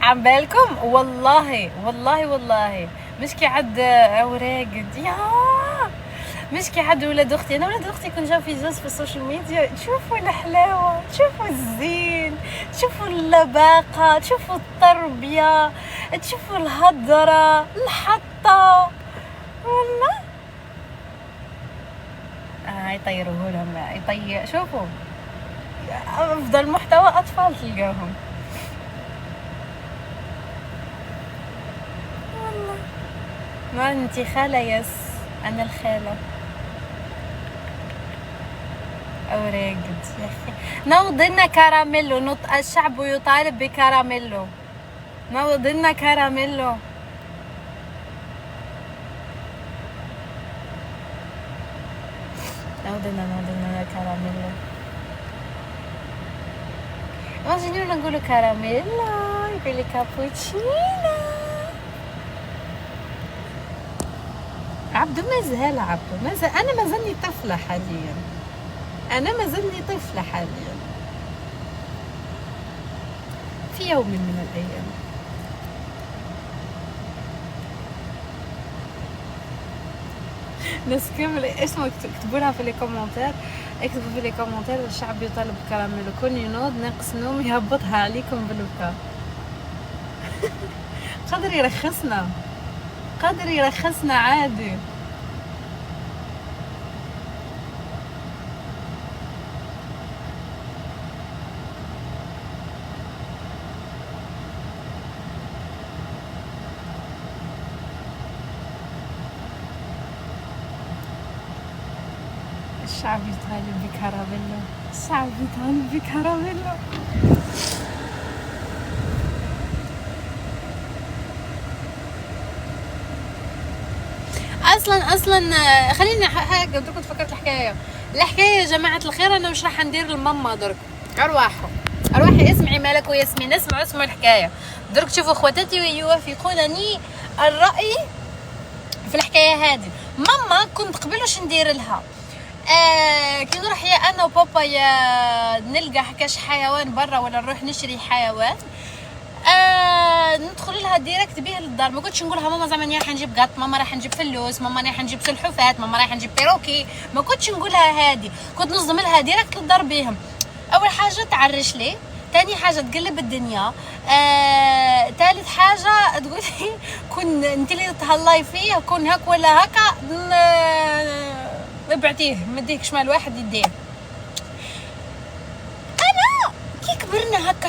عم بالكم والله والله والله مش كي عد اوراق يا مش كي عد ولاد اختي. انا ولاد اختي كون جاو في جوز في السوشيال ميديا، تشوفوا الحلاوه، تشوفوا الزين، تشوفوا اللباقه، تشوفوا التربيه، تشوفوا الهضره الحطه والله. يطيروه لهم شوفوا افضل محتوى اطفال تلقاهم والله. ما انتي خالة؟ يس انا الخالة. اوراقد يا اخي. نوضنا كراميلو، الشعب يطالب بكراميلو. نوضنا كراميلو. نوضنا كراميلو. واجينيو نقولوا كراميلو، يقولي كابوتشينو. عبدو مازال، انا مازلني طفلة حاليا، في يوم من الايام. ناس كامل اسمه اكتبوا لها في لي كومونتير، اكتبوا في لي كومونتير الشعب يطالب كراميلو. كون ينوض ناقص نوم يهبطها عليكم بالوكا. قادر يرخصنا عادي. الشعب يطالب بكراميلو. اصلا خليني هيك درك تفكرت الحكايه يا جماعه الخير. انا مش راح ندير الماما درك. اروحي اسمعي مالك وياسمين، اسمعوا الحكايه درك. شوفوا خواتاتي يوافقونني الراي في الحكايه هذه. ماما كنت قبل واش ندير لها؟ كي نروح يا انا وبابا يا نلقى هكاش حيوان برا ولا نروح نشري حيوان، ندخل لها ديريكت بيه للدار. ما كنتش نقولها ماما زعما راح نجيب قط، ماما راح نجيب فلوس، ماما راح نجيب سلحفات، ماما راح نجيب بيروكي. ما كنتش نقولها هذه، كنت نصدم لها ديريكت للدار بيهم. اول حاجه تعرش لي، ثاني حاجه تقلب الدنيا، ثالث حاجه تقولي كون انت اللي تهلاي فيه كون هك ولا هكا ابعتيه مديك شمال واحد يديه. انا كي كبرنا هكا